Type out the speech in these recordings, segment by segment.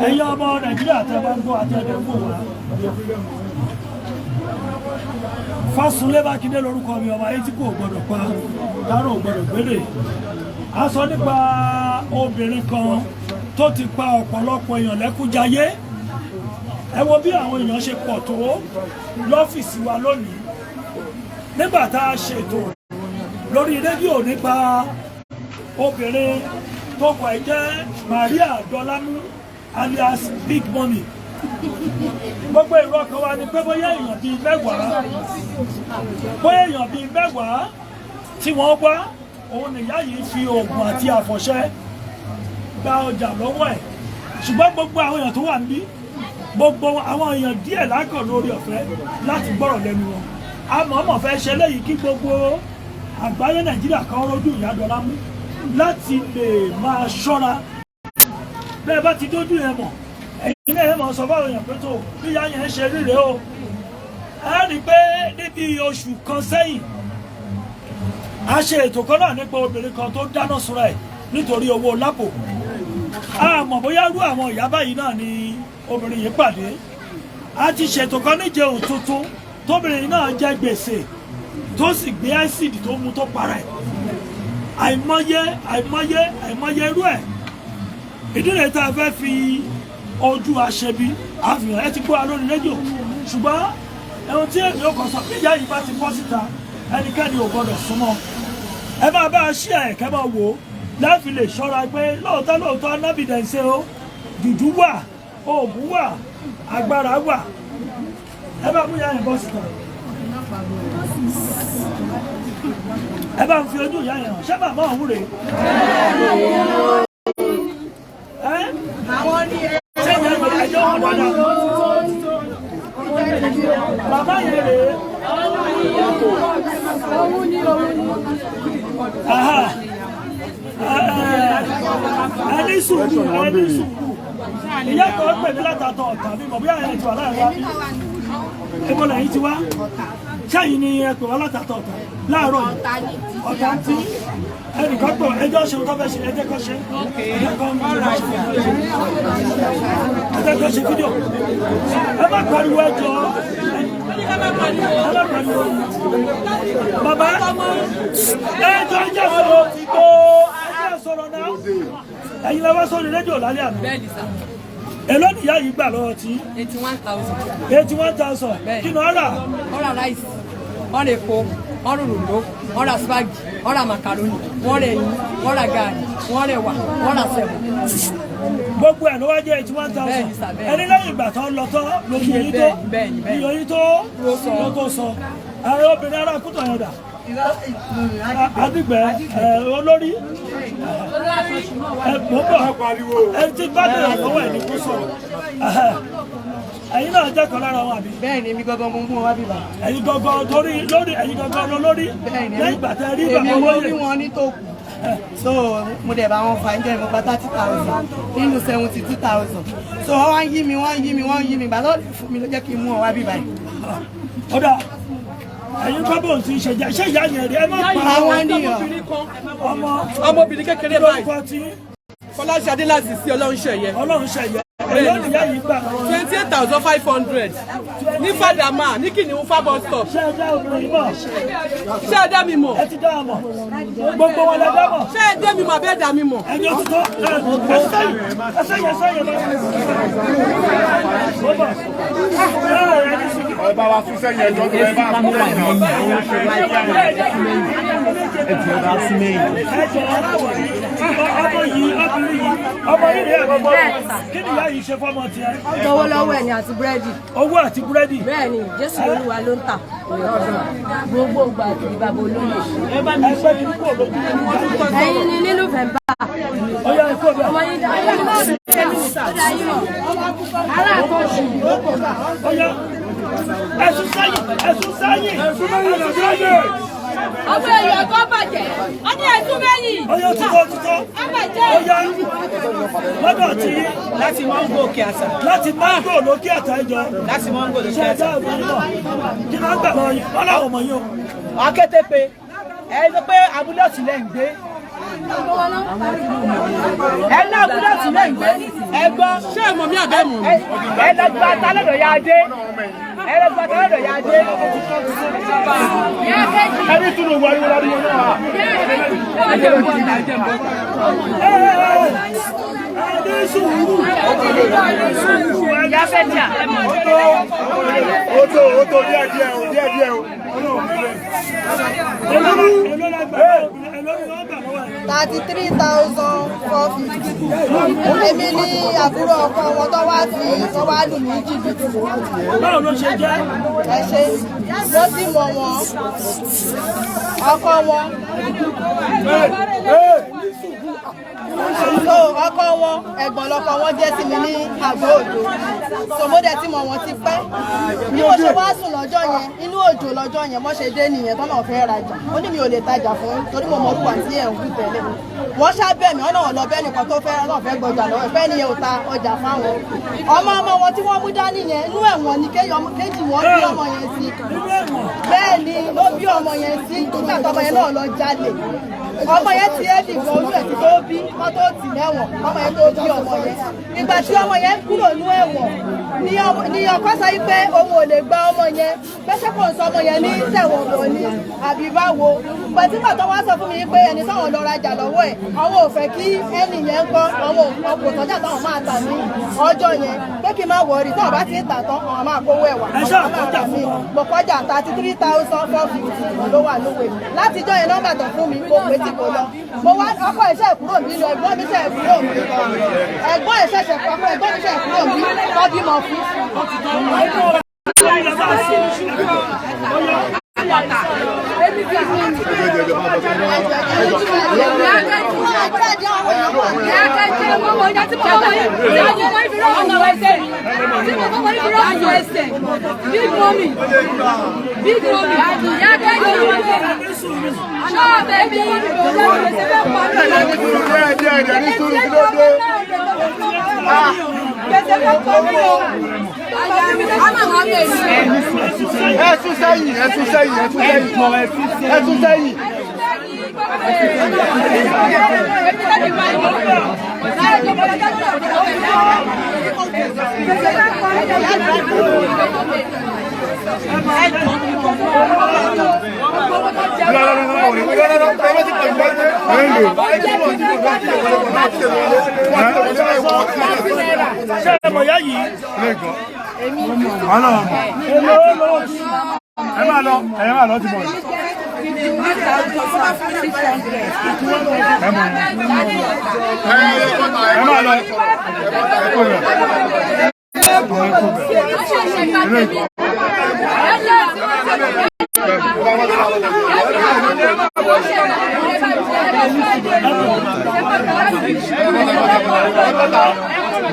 ẹ̀yin ọmọ Nàìjíríà tẹ́ bá ń gbọ́ àti ẹ̀dẹ̀ fún wa. Fásunlé Mákindé lórúkọ mi, ọmọ ayé tí kò gbọdọ̀ pa dárò gbọdọ̀ gbélé. A sọ nípa obìnrin kan tó ti pa ọ̀pọ̀lọpọ̀ èèyàn lẹ́kúnjayé. Ẹ wo bí àwọn èèyàn ṣe pọ̀ tó lọ́fíìsì wa lónìí nígbà tá a ṣètò lórí rédíò nípa obìnrin tó kọ̀ ẹ́ jẹ́ Maria Dọ́lámú alias Big Money. Gbogbo èrò ọkàn wa ni pé bóyá èèyàn bíi mẹ́wàá tí wọ́n wá, òun nìyá yìí fi oògùn àti àfọ̀ṣẹ gba ọjà lọ́wọ́ ẹ̀. Ṣùgbọ́n gbogbo àwọn èèyàn tó wà níbí, gbogbo àwọn èèyàn díẹ̀ lákàn lórí ọ̀fẹ́ láti gbọ́rọ̀ lẹ́nu wọn. Àmọ̀ọ́mọ̀ fẹ́ ṣe léyìí kí gbogbo àgbáyé Nàìjíríà kan rójú ìyá Dọ́lámú láti lè máa ṣọ́ra. Bẹ́ẹ̀ bá ti dójú yẹn mọ̀, ẹ̀yin náà mọ̀ sọ fáwọn èèyàn pé tó bí ìyá yẹn ṣe rí rèé o. Ẹ rí i pé níbi oṣù kan sẹ́yìn a ṣe ètò kan náà nípa obìnrin kan tó dáná sunra ẹ̀ nítorí owó lápò. Àmọ́ bóyá rú àwọn ìyá báyìí náà ni obìnrin yìí pàdé. A ti ṣètò kan níjẹun tuntun tóbìnrin náà jẹ gbèsè tó sì gbé ẹ́sìdì tó mu tó para ẹ̀. àìmọye irú ẹ̀. Ìdí rẹ̀ tá a fẹ́ fi ojú aṣebi àfihàn ẹ ti gbọ́ lórí rédíò, ṣùgbọ́n ẹ̀hún tí èmi ò kàn sọ pé ìyá yìí bá ti bọ́ síta ẹnikẹ́ni ò gbọ́dọ̀ súnmọ́. Ẹ máa bá a ṣí ẹ̀kẹ́ máa wò ó láti lè ṣọ́ra pé lóòótọ́ nábìdẹ̀nsẹ̀ o, jùjú wà, oògùn wà, agbára wà. Ẹ bá mú ìyá yẹn bọ́ síta. Ẹ bá ń fi ojú ìyá yẹn hàn, ṣé màmá òun rèé? Àwọn ní ṣé ìyá yẹn ẹjọ́ wọn dáadáa? Bàbá yẹn rèé. Ẹni sùúrù. Ìyá kan pè mí látàtọ̀ ọ̀tà mi mọ̀ bí àyẹ̀ ti wà láàrin wa. Ebo lẹ́yìn ti wá. Ṣáyìn ni ẹ pè wá látàtọ̀ ọ̀tà láàárọ̀ yìí. Ọ̀tà tí ẹnìkan pè ẹjọ́ ṣe tó fẹ́ ṣe ẹjẹ́ kan ṣe. Ẹjẹ́ kan ṣe fídíò. Ẹ má pariwo ẹjọ́. Bàbá ẹjọ́ ń jẹ́ sọ̀rọ̀ ti tó ẹjẹ́ sọ̀rọ̀ náà. Ẹ̀yin lọ́wọ́ sórí rédíò lálẹ́ àná. Èló ni ìyá yìí gbà lọ́wọ́ tí? 81,000. 81,000. Kí ni ọ̀rà? Ọ̀rà ráìsì, ọ̀rà epo, ọ̀rà òròǹdó, ọ̀rà spagi, ọ̀rà macaroni, wọ́n rẹ̀ yín, ọ̀rà gààrí, wọ́n rẹ̀ wà, ọ̀rà sẹ̀mù. Gbogbo ẹ̀ ló wá jẹ́ 81,000. Ẹni lẹ́yìn ìgbà tó ń lọ tán lójú yìí tó iyọ̀ yìí tó ló tó sọ. Àwọn obìnrin ará kútọ̀ yẹn dà. Adigbẹ olórí ẹni tí bá dé àlọ́wọ́ ẹ̀ ní kó sọ̀rọ̀. Ẹ̀yin náà jẹ́ kan lára wọn àbí? Bẹ́ẹ̀ ni èmi gangan mo mú wọn wá bíbá. Ẹ̀yin gangan torí lórí ẹ̀yin gangan lọ lórí. Lẹ́yìn ìgbà tẹ́ rí bàbá olóyè. olóyè. Èmi mo rí wọn ní tó kù. So mo dẹ̀ bá wọn fa ẹ̀jẹ̀ mo gba 30,000 nínú 72,000. So wọ́n wá ń yí mi gbàdọ́ fún mi ló jẹ́ kí n mú wọn wá bíbá yìí. Ọ̀dà ẹ̀yin kọ́bọ̀ tí ń ṣe jẹ́ ṣé ìyá yẹn rí ẹ má pa àwọn ènìyàn. Ọmọbìnrin kékeré báyìí. lórúkọ tí Fọláṣadé láti sí Ọlọ́run ṣẹ̀yẹ. Ọlọ́run ṣẹ̀yẹ. Èló ni ìyá yìí gbà lọ́wọ́? 28,500 ní Fàdàmà ní Kìnìún Fábọ̀ stop. Ṣé ẹ dá obìnrin mọ̀? Ṣé ẹ dá mi mọ̀? Ẹ ti dá a mọ̀. Gbogbo wọn lẹ dá mọ̀. Ṣé ẹ dá mi mọ̀ abẹ́ dá mi mọ̀? Ẹni ó ti tọ́ ẹsẹ̀yẹ Ẹ bá wa fún sẹ́yìn ẹjọ́ tó ẹ bá kú ọmọ yìí rẹ̀ gbogbo kí ni ìyá yìí ṣe fọ́mọ tiẹ̀? Owó lọ́wọ́ ẹ̀ ni àti búrẹ́dì. Owó àti búrẹ́dì. Bẹ́ẹ̀ ni Jésù Olúwa ló ń tà gbogbo ìgbà àti ìbàbò olóyè. Ẹgbẹ́ kí n kò lójú. Ẹ̀yin ni nínú Fẹ̀mbá. Ọyá ẹ̀kọ́ bẹ́ẹ̀. Ọmọ yín dá yín mọ̀. Aláàkọ́ṣù. Ọyá ẹ̀sùn sẹ́yìn. Ọmọ èèyàn tó bàjẹ́. Ó ní ẹ̀sùn mẹ́yìn. Ọyá títọ́. Ọyá lọ́dọ̀ tí Láti Mango Òkè Àṣà. láti Mango lókè àtà ìjọ. Láti Mango Ṣé Òkè ẹ dá Àṣà. obìnrin náà? Kí ló ń gbà lọ yìí? Wọ́n láwọn ọmọ yìí o. Akétépe. ẹ sọ pé abúlé ọ̀sìn lẹ́ ń gbé ẹ ní abúlé ọ̀sìn lẹ́ ń gbé ẹ gbọ́ ṣé ẹ mọ̀ mí àbẹ́ mọ̀ mi. ẹ lọ gba ta lọ́dọ̀ ya dé ẹ lọ gba ta lọ́dọ̀ ya dé. ẹni tún ló wáyé wọlé ariwo náà. Adé sùúrù. Ya fẹ́ jà. Ó tó díẹ̀ o. 33,450. Èmi ní àbúrò ọkọ wọn tó wá lù ní jìbìtì. Báwo ló ṣe jẹ́? Ẹ ṣe ló sì mọ̀ wọ́n ọkọ wọn. So ọkọ wọn ẹ̀gbọ́n lọkọ wọn jẹ́ sí mi ní àgọ́ òjò. So mo dẹ̀ tí mọ̀ wọ́n ti pẹ́. Bí mo ṣe wá sùn lọ́jọ́ yẹn inú òjò lọ́jọ́ yẹn mo ṣe dé nìyẹn tọ́nà fẹ́ rajà. Ó ní mi ò lè tajà fún torí mo mọ̀ orúkọ àti ẹ̀ ń wí tẹ́lẹ̀. Wọ́n ṣàbẹ̀ mí ọ̀nà ọ̀lọ́ bẹ́ẹ̀ nìkan tó fẹ́ gbọ́jà lọ́wọ́ ìfẹ́ nìyẹn ò ta ọjà fáwọn. Ọmọ wọn tí wọ́n mú dání yẹn inú ẹ̀wọ̀n ni kéjì wọ́n bí ọmọ yẹn sí. Bẹ́ẹ̀ ni ló bí ọmọ yẹn sí nígbà tọmọ yẹn náà lọ jalè. Ọmọ yẹn ti ẹ́ dìbò olú ẹ̀ tó bí wọ́n tó tì mẹ́wọ̀n ọmọ yẹn tó bí ọmọ yẹn. Ìgbà tí ọmọ yẹn kúrò ní ẹ̀wọ̀n ni ọkọ sọ pé òun ò lè gba ọmọ yẹn pẹ́sẹ́ kò ń sọ ọmọ yẹn ní tẹ̀wọ̀n wò ni àbí báwo. Pẹ̀tùpà tó wá sọ fún mi pé ẹni táwọn lọ rajà lọ́wọ́ ẹ̀ àwọn ò fẹ́ kí ẹnì yẹn kọ́ àwọn òkò tọ́jà táwọn máa tà ní ọjọ́ yẹn pé kí n má wọrí tó ọba ti ń tà tán àwọn máa kówó ẹ̀wà. Mo kọjá 33,450 ló wà lówó mi látijọ́ yẹn nọ́mbà tó fún mi mo pè tí kò lọ. Mo wá ọkọ ìṣe kúrò mí lọ ẹ̀gbọ́n mi ṣe kúrò mí lọ ẹ̀gbọ́n ìṣẹ̀ṣẹ̀ pàpọ̀ ẹ̀gbọ́n mi ṣe kúrò mí lọ bímọ fún. Big mommy.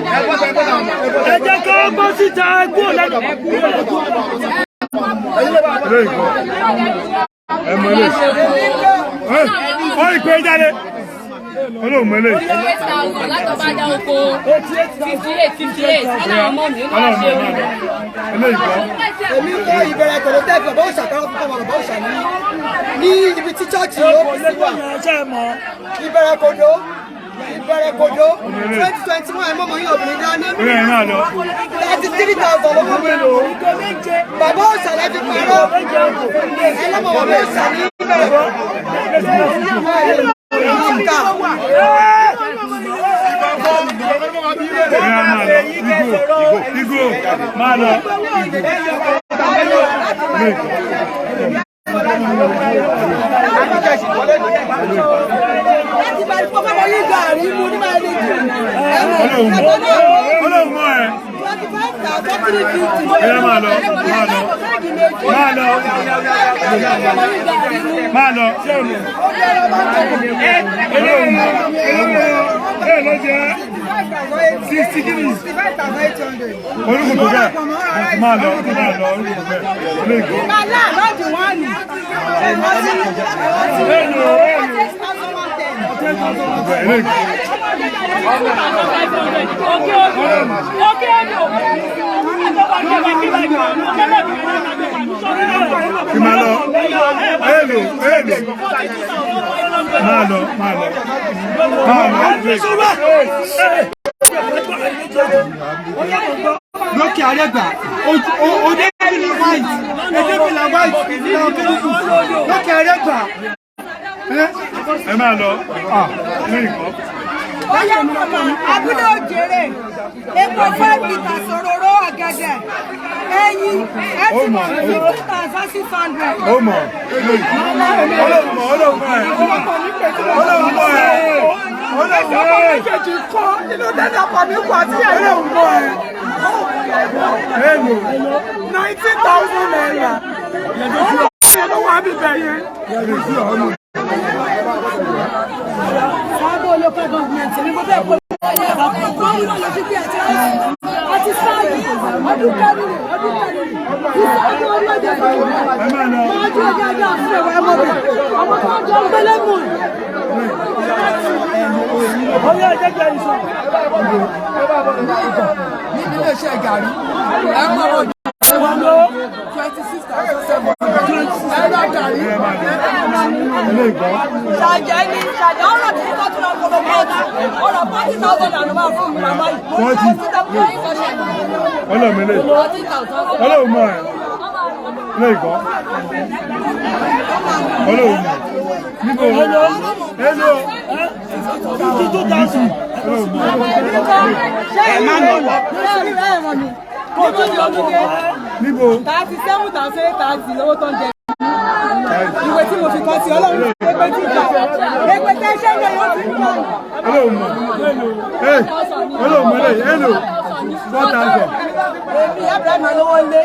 Ẹ jẹ́ ká bọ́ síta ẹgbẹ́ lẹ́nu. Ó ìpè jáde. Olóhùn mẹ́lẹ̀. Látọ̀bá dá oko 58 aláwọ̀ mọ́ mi ó máa ṣe ewu. Èmi kọ́ ìbẹ̀rẹ̀ kòló tẹ́fẹ̀ bó ṣàtọ́rọ̀ púpọ̀ mọ̀ bó ṣà ní ibi tí chọ́ọ̀chì ó fi sí wà. Ìbẹ̀rẹ̀ kòló 2021 mọ́mọ́ yín obìnrin dání. 33,000 lówó mi. Bàbá òṣàlẹ̀ fi parọ́. Ẹlọ́mọ̀ wọn bẹ́ẹ̀ ṣà ní ìbẹ̀rẹ̀. Igo, máa lọ. Láti bá ní pọ́pọ́ wọlé gàrí mú ní máa lè jù. Olóhùn mọ́ ẹ. 25,350. Ẹ máa lọ. Máa lọ. Ṣé o lò? Olóhùn mọ́. Ẹ lọ jẹ́ 60 guineas. Orúkọ tó bẹ́ẹ̀. Máa lọ. Orúkọ bẹ́ẹ̀. Olóògbé. Màlá lọ́dún wọn ni. Okay. Lókè Àrẹ́gbà, òde ìlú white, èdè ìlú white, ìlú òkèlùkù, lókè Àrẹ́gbà. Ẹ máa lọ, ní ìkọ́. Abúlé òjèrè, epo 5 litres òróró ọ̀gẹ̀dẹ̀, ẹyin, ẹtìmọ̀ 2,600. Ó mọ̀, olóòmọ̀ ẹ̀. Méjèèjì kọ́ inú dẹ́dà pọ̀ mí kọ́ àti ẹ̀rọ òǹkọ́ ẹ̀. 19,000 naira. Ẹ̀rọ wà bíbẹ̀ yẹn. Sábò local government ni mo bẹ́ẹ̀ pé wọ́n lọ sí bí ẹ̀tí àti sáàbì ọdún kẹrin ìsáàbì orí ọjọ́ ìgbàlódé máa jẹ́ ọjọ́ ajá fún ẹ̀wọ̀ ẹmọ́bẹ̀ ọmọ tó ń jọ ń gbélé mọ̀ Ọyá ìjẹ́jẹ́ ìṣọ́. Ní ilé iṣẹ́ gàrí, ẹ máa wọ́n 26,700. Ẹ̀rọ gàrí. Ṣàjẹ́ ni ṣàjẹ́ ọ̀rọ̀ tí kò tún lọ fọwọ́ bọ́ọ̀dù ọ̀rọ̀ 40,000 àná máa fún mi màmá yìí. Mo ti ta pé ìkọ̀ṣẹ́. Ọlọ́mọlé. 40,000. Ọlọ́mọ ẹ̀. Ilé ìkọ́. Ọlọ́mọ. Níbo? Hello. 52,000. Ẹ má lọ wọ. Kò tún lọ mú dé. Níbo? 37,830 lówó tó ń jẹ. Ìwé tí mo fi kọ́ sí Ọlọ́run ẹgbẹ́ tí ìgbà. Ẹgbẹ́ tẹ́ ṣẹ́ ń lọ yóò ti ń bọ̀. Ọlọ́mọ. Ọlọ́mọ lè. Hello. 4,000. Èmi Abraham lówó lé.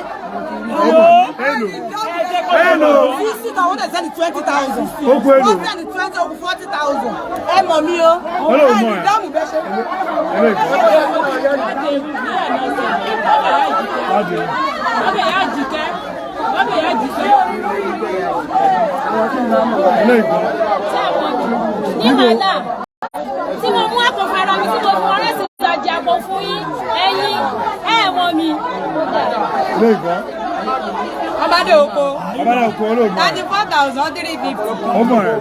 Hello. Hello. 60,000 wọ́n dẹ̀ sẹ́ni 20,000. Oko hello. Wọ́n sẹ́ni 20 over 40,000. Ẹ mọ̀ mí o. Ọlọ́mọ ẹ̀. Dáàmú bẹ́ ṣe. Ilé ìkọ́. Ilé ìkọ́. Ní wàhálà tí mo mú àpò fara mi tí mo fún ọ̀rẹ́ sí ìtajà àpò fún yín ẹ̀yin mọ̀ mi. Ilé ìkọ́. Ọbádé oko. Ọbádé oko olóòmọ. 34,350. Ọmọ ẹ̀.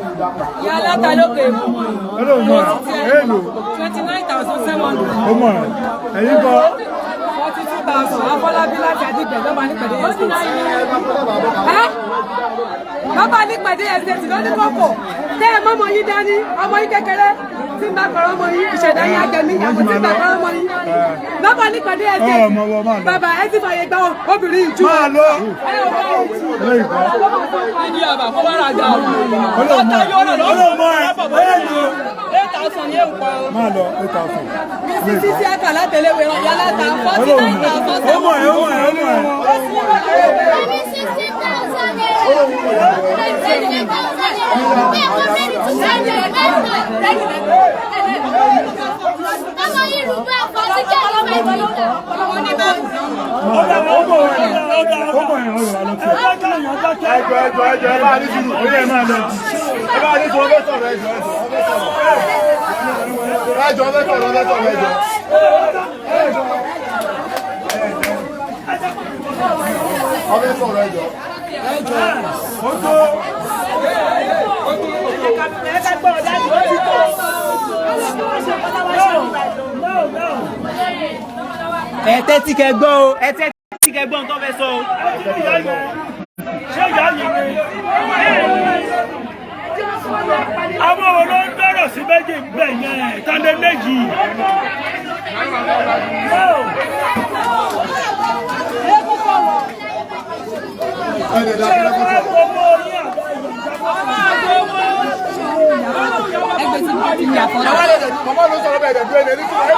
Ìyá aláta lókè èbú. Olóòmọ ẹ̀. Hello. 29,700. Ọmọ ẹ̀. Ẹ̀yin kọ́. 42,000. Afọlábí láti Àdìgbẹ̀ lọ́ba nípẹ̀dé estate. Lọ́ba nípẹ̀dé estate lọ́dún kọ́kọ́. Tẹ́ ẹ mọ́mọ yín dání, ọmọ yín kékeré. Tí n bá kọ̀rọ̀ ọmọ yín, ìṣẹ̀dá yín ajẹmí, àmọ́ tí n bá kọ̀rọ̀ ọmọ yín. Lọ́ba nípẹ̀dé estate. Bàbá ẹ ti fàyè gbà obìnrin ìjú. Máa lọ. Ilé ìkọ́. Ìdí àbà fún wàrà àjà ọ̀hún. Olóòmọ ẹ̀. Olóòmọ ẹ̀. Hello. 8,000 ní èkó. Máa lọ 8,000. Mísí títí ẹ̀ka látẹ̀léwé ìyá láta 49,000. Ọmọ ẹ̀. Ọmọ ẹ̀. Ọmọ ẹ̀. Ẹjọ́ ẹ bá ní sùúrù, ó yẹ máa lọ. Ẹ bá ní sùúrù, ọbẹ̀ sọ̀rọ̀ ẹjọ́. Ẹjọ́ ọbẹ̀ sọ̀rọ̀ ẹjọ́. Ọbẹ̀ sọ̀rọ̀ ẹjọ́. Ó tó. Ẹ tẹ́tí kẹ́ gbọ́ o, ẹ tẹ́tí kẹ́ gbọ́ nǹkan fẹ́ sọ o. Ṣé ìyá yìí ni? Àwọn wo ló ń dọ́rọ̀ sí méjì ń bẹ̀ yẹn? Tàndé méjì. Mama ló sọ̀rọ̀ bẹ́ẹ̀ dẹ̀dú ẹ̀dẹ̀ nítorí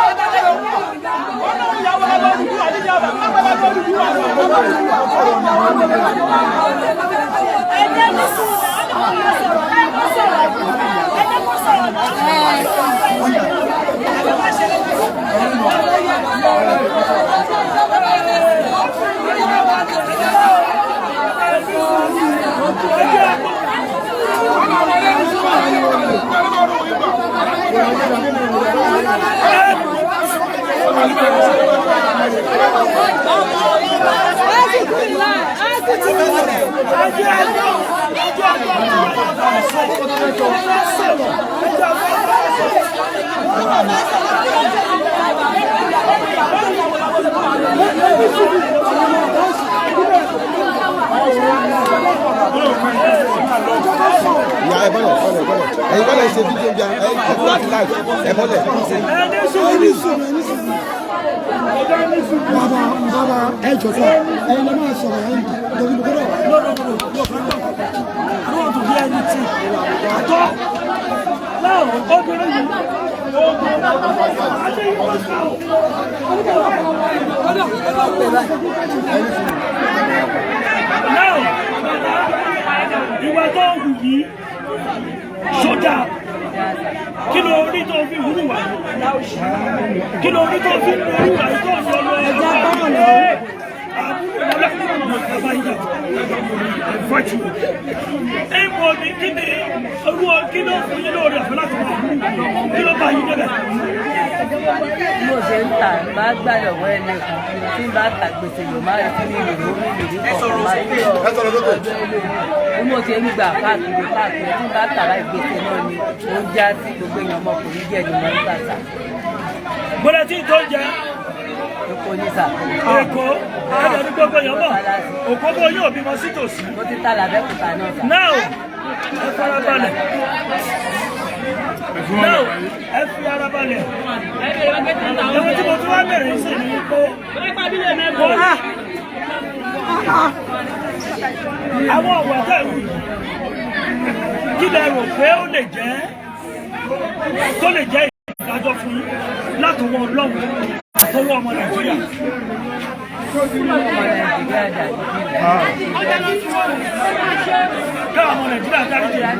Thank you. ẹ bọ́lẹ̀ ẹ̀yin bọ́lẹ̀ ṣe fídíò jà ẹ̀yin láti láì ẹ bọ́lẹ̀. bàbá ẹ jọ sọ ẹ̀yin lọ máa sọ̀rọ̀ ẹ̀yin lórí gbọ́dọ̀. I don't want to hear anything at all. Now, obìnrin yìí, now, ìwà tó ń hù yìí sójà kí ló rí tó fi hùrù wà kí ló rí tó fi hùrù wà tó ń lọ ẹja báwọn lọ ẹ̀mọ́ ni kí ni olúwa kí ló fún yín lórí ọ̀fẹ́ láti wà kí ló bá yín débẹ̀. Mo ṣe ń tà bá gbà lọ́wọ́ ẹ̀ lẹ́kọ̀ọ́ tí bá ta gbèsè lò máa rí ní ìlú orílẹ̀-èdè kọ̀ọ̀kan máa ń lọ ọjọ́ ilé mo ṣe ń gbà káàkiri tí bá tà láì gbèsè náà ni ó ń já sí gbogbo èèyàn ọmọkùnrin díẹ̀ ni wọ́n ń gbà sá. Gbọ́dọ̀ tí tó ń jẹ. Èkó ní sà. Èkó ẹ̀dọ̀ ní gbogbo èèyàn mọ̀ òkóbó yóò bímọ sí tòsí. Mo ti ta làbẹ́kúta náà sà. Now ẹ fara balẹ̀. Now ẹ fi ara balẹ̀. Ẹ̀wọ̀n tí mo tún wá bẹ̀rẹ̀ sí ni pé àwọn ọ̀wọ̀ tẹ̀wù kí lẹ rò pé ó lè jẹ́ tó lè jẹ́ ìdájọ́ fún yín láti wọ Ọlọ́run àtọwọ́ ọmọ Nàìjíríà. Ká ọmọ Nàìjíríà dárí jẹ́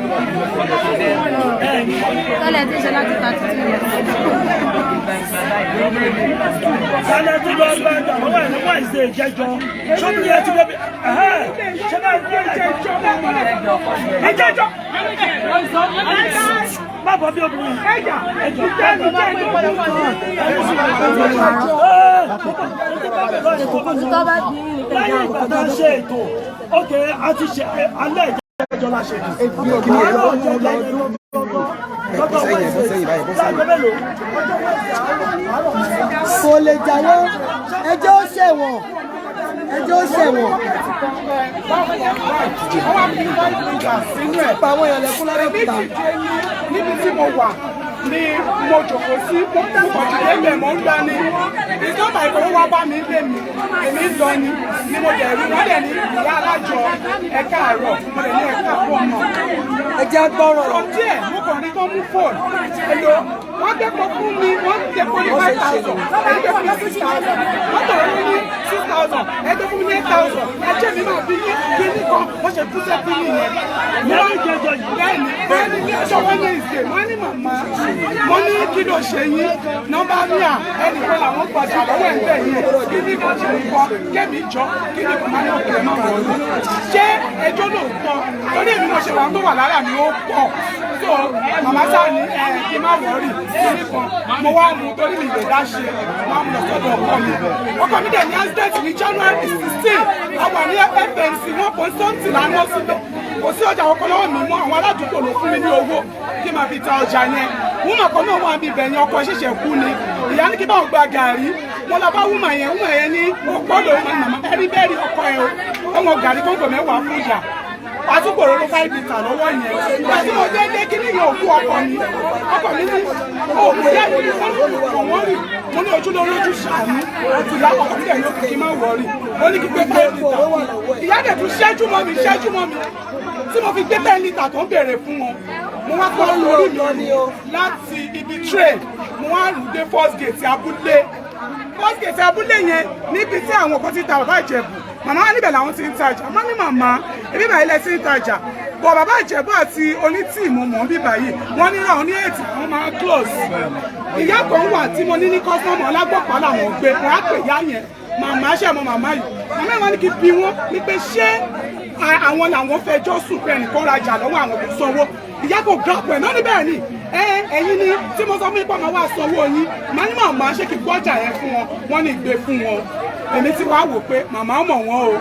tọ́lẹ̀ tí ń ṣe láti ta títí rẹ̀. Sálẹ̀ tí lọ gba ẹgbà lọ́wọ́ ẹ̀ níwọ̀n ìṣe ìjẹjọ. Ṣọ́bìrì ẹ ti débi ṣé bá ń gbé ìjẹjọ. Má bọ̀ bí obìnrin. Lẹ́yìn ìgbà tá a ṣe ètò, ókè a ti ṣe alẹ́ ìjẹjọ la ṣe. Kò lè jáwọ́ ẹjọ́ ó ṣẹ̀wọ̀n ẹjọ́ ó ṣẹ̀wọ̀n. Pa àwọn èèyàn lẹ́kún lábẹ́ òkúta. Níbi tí mo wà ni mo jòkó sí ọ̀dùnkẹ́ ilẹ̀ mọ́ ń gbá ní ìjọba ìkọ̀wé wá bá mi lé mi èmi lọ ni mo dẹ̀ rí wọ́n dẹ̀ ní ìyá alájọ ẹ̀ka àárọ̀ mo dẹ̀ ní ẹ̀ka àpò ọmọ. Ẹ jẹ́ gbọ́rọ̀. From there mo kàn ní kán mú fóònù èlò wọ́n dẹ́kọ̀ fún mi wọ́n dẹ̀ fún mi 5,000 wọ́n dẹ̀ fún mi 6,000 wọ́n tọ̀rọ̀ fún mi 6,000 ẹgbẹ́ fún mi 8,000 ẹjẹ́ mi máa bí kí ní kan wọ́n ṣe kúṣẹ́ fún mi yẹn. Bẹ́ẹ̀ni ní ọjọ́ wọ́n ní ìṣe wọ́n ní màmá mo ní kí ló ṣe yín nọ́mbà ní à ẹnìkan làwọn gbàjà lọ́wọ́ ẹ̀ ń bẹ̀ yín kí ní kan ṣe ń kọ́ kẹ́mi jọ kí ní kan máa ní ọ̀kẹ́ máa wọ̀ ọ́ ṣé ẹjọ́ lóòótọ́ torí èmi mo ṣe wà tó wà lára mi ó pọ̀ tó màmá sáà ní kí má wọ̀ọ́rì kí ní kan mo wá mú torí mi lè dá ṣe máa mú lọ sọ́dọ̀ ọkọ mi dẹ̀ ní accident ní January 16 àwọn ní FNC wọn kò sọ́ǹtì lánàá síbẹ̀ kò sí ọjà ọkọ lọ́wọ́ mi mọ́ àwọn aládùúgbò ló fún mi ní owó kí n máa fi ta ọjà yẹn wúmọ̀ kan náà wọ́n á bí bẹ̀yìn ọkọ ṣẹ̀ṣẹ̀ kú ni ìyá ní kí báwọn gba gàrí wọn lọ bá wúmọ̀ yẹn ní òpólò màmá ẹni bẹ́ẹ̀ rí ọkọ ẹ o ọmọ gàrí kóńgò mẹ́wàá fún ìjà àtúgbò ló 5 litre lọ́wọ́ yẹn ìgbà tí mo dé kí ní yóò kú ọkọ mi ní òògùn ìyá mi ní wọ́n rí mo ní ojú lórí ojú ṣàánú àti ìyá ọkọ mi dẹ̀ ní òkè kí má wọ̀ọ́rì ó ní kí gbé 5 litre ìyá dẹ̀ tún ṣẹ́jú mọ́ mi tí mo fi gbé 10 litre tó ń béèrè fún wọn mo wá kọ́ lórí mi láti ibi train mo wá rù dé first gate abúlé yẹn níbi tí àwọn kan ti ta bàbá Ìjẹ̀bú màmá wa níbẹ̀ làwọn ti ń tajà má ní màmá ebi bàyí lẹ ti ń tajà bọ̀ bàbá Ìjẹ̀bú àti onítìmù mọ̀ bí báyìí wọ́n ní ra òní ètì wọ́n máa close ìyá kan wà tí mo ní ní kọ́sọ́mù ọlágbọ̀pá làwọn gbé wọ́n á pè yá yẹn màmá ṣe mọ màmá yìí màmá yìí wọ́n ní kí bí wọ́n ní pé ṣé àwọn làwọn fẹjọ́ sùn pé ẹnìkan rajà lọ́wọ́ àwọn kò sanwó ìyá kò gàpọ̀ ẹ̀ náà níbẹ̀ ni ẹ̀yin ni tí mo sọ fún ipò máa wá sanwó yín màá ní màmá ṣé kí gbọ́jà yẹn fún wọn wọ́n ní ìgbé fún wọn èmi ti wá wò pé màmá mọ̀ wọ́n o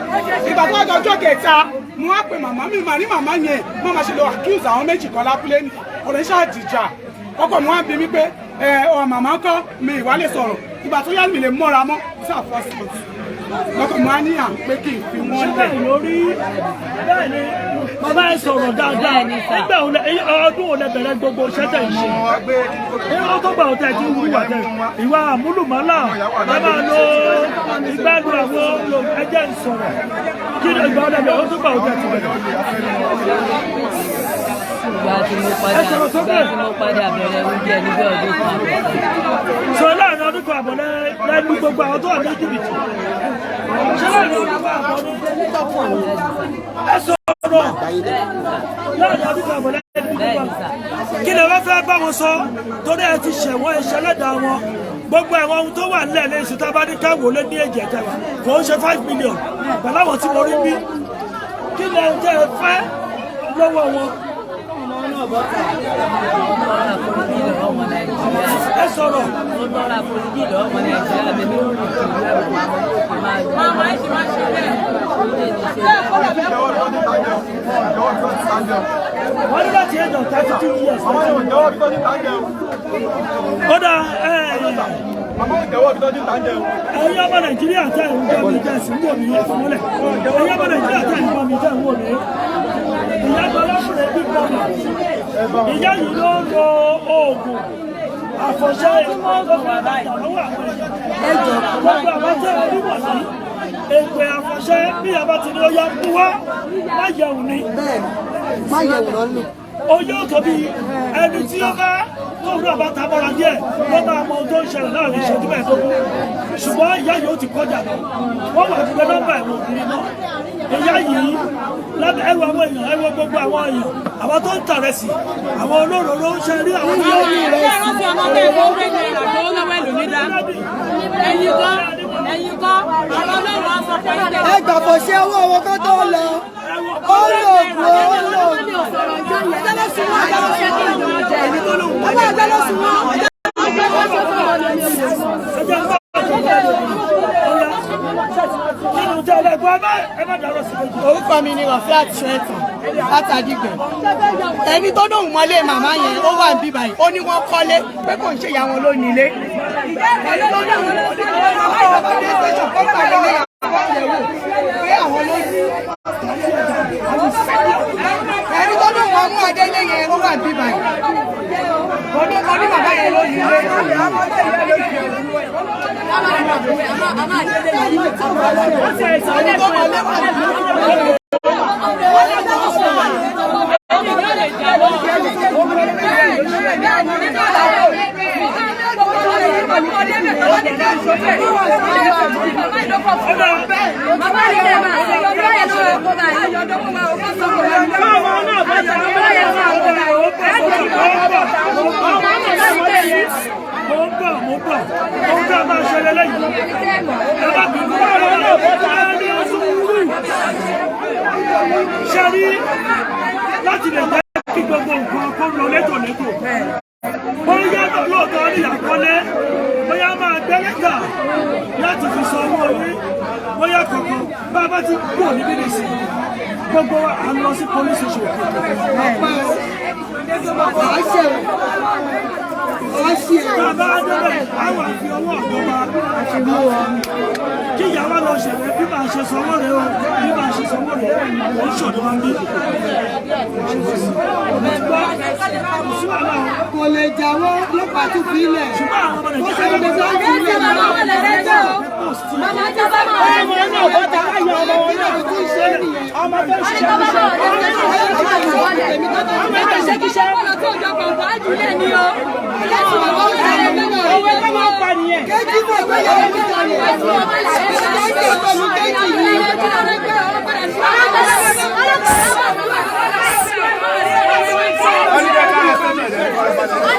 ìgbà tó wájú ọjọ́ kẹta mo wá pè màmá mi mà ní màmá yẹn má máa ṣe lọ accuse àwọn méjì kan lábúlé ní ọ̀rẹ́ ṣáàdìjà ọkọ mi wá bí mi pé màmá kọ́ mi ìwà lè sọ̀rọ̀ ìgbà tó yá mi lè mọ́ra mọ́ sí àfọ́símọ́tì lọ́kọ̀ mi wá níyà pé kí n fi wọ́n lẹ̀. lórí bẹ́ẹ̀ ni bàbá ẹ sọ̀rọ̀ dáadáa nígbà ọdún òun bẹ̀rẹ̀ gbogbo ṣẹ́tẹ̀ ìṣe ó tó gbà ọ̀tẹ̀ tí ń wúwà tẹ̀ ìwà àmúlùmọ́là ẹ máa lo ìgbádùn àwọn ẹjẹ́ ìsọ̀rọ̀ kí ni ìgbà ọ̀dẹ̀ bẹ̀rẹ̀ ó tó gbà ọ̀tẹ̀ tí bẹ̀rẹ̀. ìgbà tí mo padà bẹ̀rẹ̀ oúnjẹ níbẹ̀ ọdún kan. sọ láàrin ọdún kan àbọ̀ lẹ́nu gbogbo àwọn tó wà ní jìbìtì ṣé láàrin ọdún kan àbọ̀ ní ẹ sọ̀rọ̀ láàrin ọdún kan àbọ̀ lẹ́nu kí ni wọ́n fẹ́ bá wọn sọ torí ẹ ti ṣẹ̀wọ̀n ìṣẹ̀lẹ̀dà wọn gbogbo ẹ̀wọ̀n ohun tó wà nílẹ̀ lẹ́yìn síta bá ní káwọ́ lé ní èjì ẹ̀tẹ̀wà kò ń ṣe 5 million pẹ̀lú àwọn tí mo rí bí kí ni ẹ jẹ́ fẹ́ lọ́wọ́ wọn. ẹ sọ̀rọ̀. ó lọ́ra foríjì lọ́wọ́ ọmọ nàìjíríà bẹ́ẹ̀ ni ó rìn kiri ẹ̀rọ máa ń ṣe bẹ́ẹ̀. wọ́n ní láti ẹ̀jọ̀ 32 years. kódà ẹ̀yin ọmọ nàìjíríà tẹ̀ ń gbọ́ mi jẹ́ sí wò mí ẹ̀fọ́mọ́lẹ̀ ẹ̀yin ọmọ nàìjíríà tẹ̀ ń gbọ́ mi jẹ́ wò mí ìyá gbọ́dọ̀ bí gbọ́ mi ìyá yìí ló ń lo oògùn àfọ̀ṣẹ́ ìmọ̀ọ́gbọ̀n àdájà lọ́wọ́ àwọn ẹ̀jọ̀ gbogbo àwọn tẹ̀ ń rí wọ̀ sí èpè àfọ̀ṣẹ́ bí yàrá ti ní ó yá kú wá má yẹ̀wù ni. bẹ́ẹ̀ni má yẹ̀wù lọ́nà. ó yóò tóbi ẹni tí ó bá tóun náà bá ta mọ́ra díẹ̀ ló máa mọ ohun tó ń ṣẹlẹ̀ náà ní ìṣẹ́jú mẹ́ẹ̀ẹ́dógún ṣùgbọ́n ìyá yìí ó ti kọjá lọ wọ́n wà nígbẹ́ nọ́mbà ẹ̀wọ̀n òkùnrin náà ìyá yìí lábẹ́ ẹrù àwọn èèyàn ẹrù gbogbo àwọn èèyàn àwọn tó ń tàrẹ sí àwọn olóróró ń ṣe rí àwọn tí ó ní rẹ ẹ gbàgbọ́ ṣe owó owó kó tó lọ ó lòògùn orúkọ mi ni Rọ̀fíàt Ṣẹ́tàn látàdígbẹ̀ ẹni tó dóhùn mọ́lé màmá yẹn ó wà níbí báyìí ó ní wọ́n kọ́lé pé kò ń ṣe ìyá wọn ló nílé ẹni tó dóhùn mọ́lé màmá yẹn ó ní station kó pàdé ní àwọn ìyẹ̀wò pé àwọn ló ní ẹni tó dóhùn wọn mú adélé yẹn ó wà níbí báyìí ó ní bàbá yẹn ló nílé. mo bọ̀ ohun tó máa ṣẹlẹ̀ lẹ́yìn ẹ̀bá bìbú ọ̀rọ̀ náà ẹni sùúrù ṣe rí láti lè jẹ́ kí gbogbo nǹkan kó lọ létòlétò bóyá lóòótọ́ ní àkọlé bóyá máa gbẹ́lẹ́gà láti fi sọ owó orí bóyá kọ̀ọ̀kan bá bá ti kú ní bíbélì gbogbo à ń lọ sí police station bàbá adébẹ̀ àwọn àfi ọwọ́ ọ̀dọ́gba kí ìyàwó lọ ṣẹ̀rẹ̀ bí máa ṣe sanwó rẹ̀ o bí máa ṣe sanwó rẹ̀ ó ń ṣòdì wọn bí. kò lè jáwọ́ lọ́pàá tún fi ilẹ̀ ṣùgbọ́n àwọn ọmọ ó ṣe lè sọ fi ilẹ̀ ọmọ náà bọ́ta káyọ̀ ọmọ wọn náà tó ń ṣe ọmọ tó ń ṣiṣẹ́ owó tó máa ń pa nìyẹn. kéjì fún ìgbéyàwó mi kan ní ẹ̀sìn kéjì pẹ̀lú kéjì yìí. Wọ́n ní kẹ́kẹ́